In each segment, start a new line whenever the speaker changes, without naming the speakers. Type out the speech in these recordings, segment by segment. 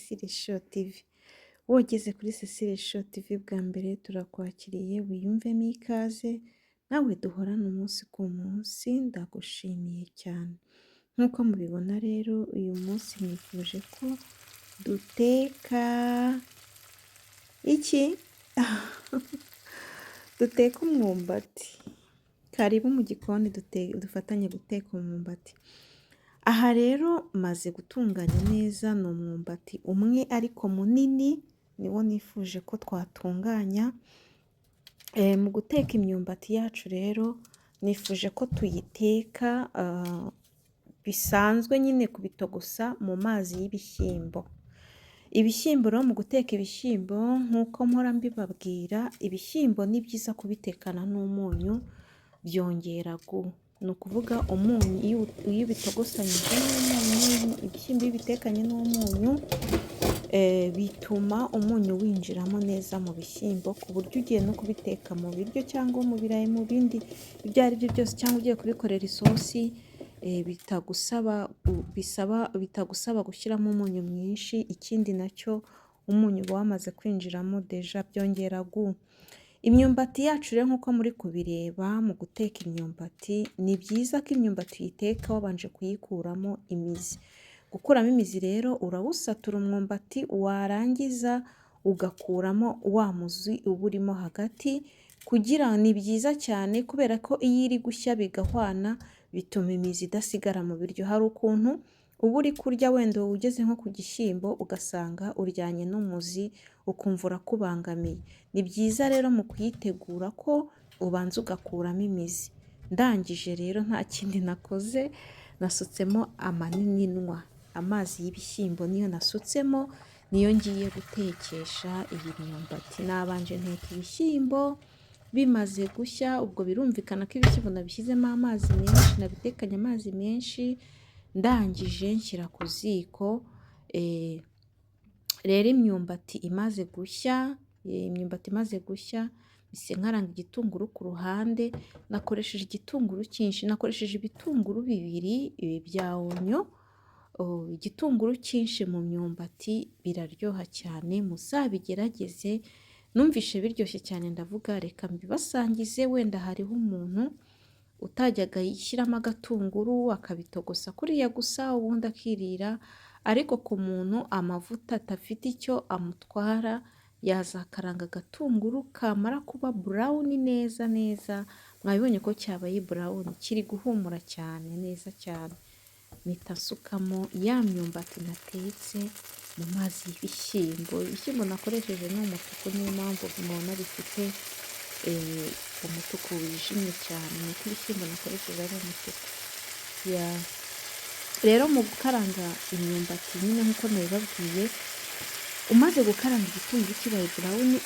Cecile Show TV. Wogeze kuri Cecile Show TV bwa mbere turakwakiriye wiyumvemo ikaze, nawe duhorana umunsi ku munsi, ndagushimiye cyane. Nk'uko mubibona rero uyu munsi nifuje ko duteka iki? Duteka umwumbati. Karibu mu gikoni dufatanye guteka umwumbati. Aha rero maze gutunganya neza ni umwumbati umwe ariko munini, niwo nifuje ko twatunganya. Mu guteka imyumbati yacu rero nifuje ko tuyiteka bisanzwe nyine kubitogosa mu mazi y'ibishyimbo. Ibishyimbo rero mu guteka ibishyimbo nk'uko mpora mbibabwira, ibishyimbo ni byiza kubitekana n'umunyu, byongera ni ukuvuga umunyu iyo ubitogosanyije n'umunyu, ibishyimbo iyo ubitekanye n'umunyu bituma umunyu winjiramo neza mu bishyimbo, ku buryo ugiye no kubiteka mu biryo cyangwa mu birayi, mu bindi ibyo ari byo byose, cyangwa ugiye kubikorera isosi bitagusaba gushyiramo umunyu mwinshi. Ikindi nacyo umunyu uba wamaze kwinjiramo deja byongera imyumbati yacu rero nk'uko muri kubireba mu guteka imyumbati, ni byiza ko imyumbati uyiteka wabanje kuyikuramo imizi. Gukuramo imizi rero urawusatura umwumbati, warangiza ugakuramo wa muzi uba urimo hagati, kugira ni byiza cyane kubera ko iyo iri gushya bigahwana bituma imizi idasigara mu biryo. Hari ukuntu uba uri kurya wenda ugeze nko ku gishyimbo ugasanga uryanye n'umuzi ukumva urakubangamiye. Ni byiza rero mu kuyitegura ko ubanza ugakuramo imizi. Ndangije rero nta kindi nakoze, nasutsemo amanininwa, amazi y'ibishyimbo niyo nasutsemo, niyo ngiye gutekesha iyi myumbati. Nabanje nteka ibishyimbo, bimaze gushya ubwo birumvikana ko ibishyimbo nabishyizemo amazi menshi, nabitekanye amazi menshi. Ndangije nshyira ku ziko. Rero imyumbati imaze gushya, mise nkaranga igitunguru ku ruhande. Nakoresheje igitunguru cyinshi, nakoresheje ibitunguru bibiri bya onyo. Igitunguru cyinshi mu myumbati biraryoha cyane, muzabigerageze. Numvishe biryoshye cyane, ndavuga reka mbibasangize, wenda hariho umuntu utajyaga yishyiramo agatunguru akabitogosa kuriya gusa ubundi akirira, ariko ku muntu amavuta atafite icyo amutwara, yazakaranga agatunguru kamara kuba burawuni neza neza. Mwabibonye ko cyabaye burawuni, kiri guhumura cyane neza cyane. Mpita nsukamo ya myumbati natetse mu mazi y'ibishyimbo. Ibishyimbo nakoresheje ni umutuku, niyo mpamvu mubona bifite umutuku wijimye cyane, nuko ibishyimbo nakoresheje ari umutuku. Rero mu gukaranga imyumbati nyine nk'uko nabibabwiye, umaze gukaranga igitunguru kibaye burawuni,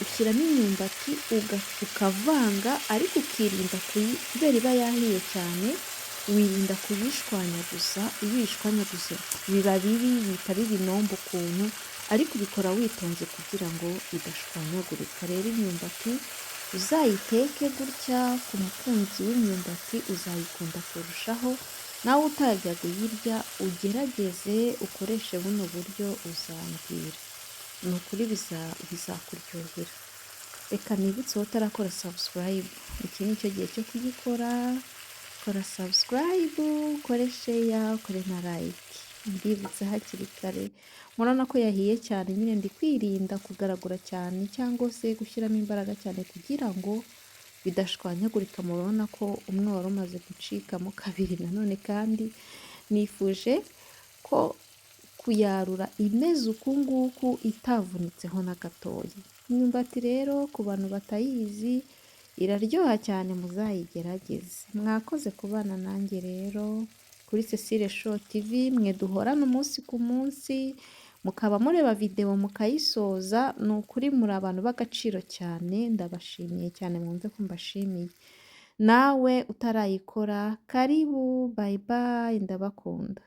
ushyiramo imyumbati ukavanga, ariko ukirinda kubera iba yahiye cyane, wirinda kuyishwanyaguza. Iyo uyishwanyaguze biba bibi, bihita biba inombe ukuntu, ariko ubikora witonze kugira ngo idashwanyagurika. Rero imyumbati uzayiteke gutya, ku mukunzi w'imyumbati uzayikunda kurushaho. Nawe utajya kuyirya ugerageze ukoreshe buno buryo, uzambwira, ni ukuri bizakuryohera. Reka nibutse wowe utarakora subscribe, iki ni cyo gihe cyo kuyikora. Kora subscribe, ukore share, ukore na like. Ndibutse hakiri kare. Murabona ko yahiye cyane, nyine ndi kwirinda kugaragura cyane cyangwa se gushyiramo imbaraga cyane kugira ngo bidashwanyagurika. Murabona ko umwe wari umaze gucikamo kabiri nanone, kandi nifuje ko kuyarura imeze uku nguku itavunitseho na gatoya. Imyumbati rero ku bantu batayizi iraryoha cyane, muzayigerageze. Mwakoze kubana nanjye rero kuri Cecile Show TV, mwe duhorana umunsi ku munsi, mukaba mureba video mukayisoza. Ni ukuri muri abantu b'agaciro cyane, ndabashimiye cyane, mwumve ko mbashimiye. Nawe utarayikora karibu, bye bye, ndabakunda.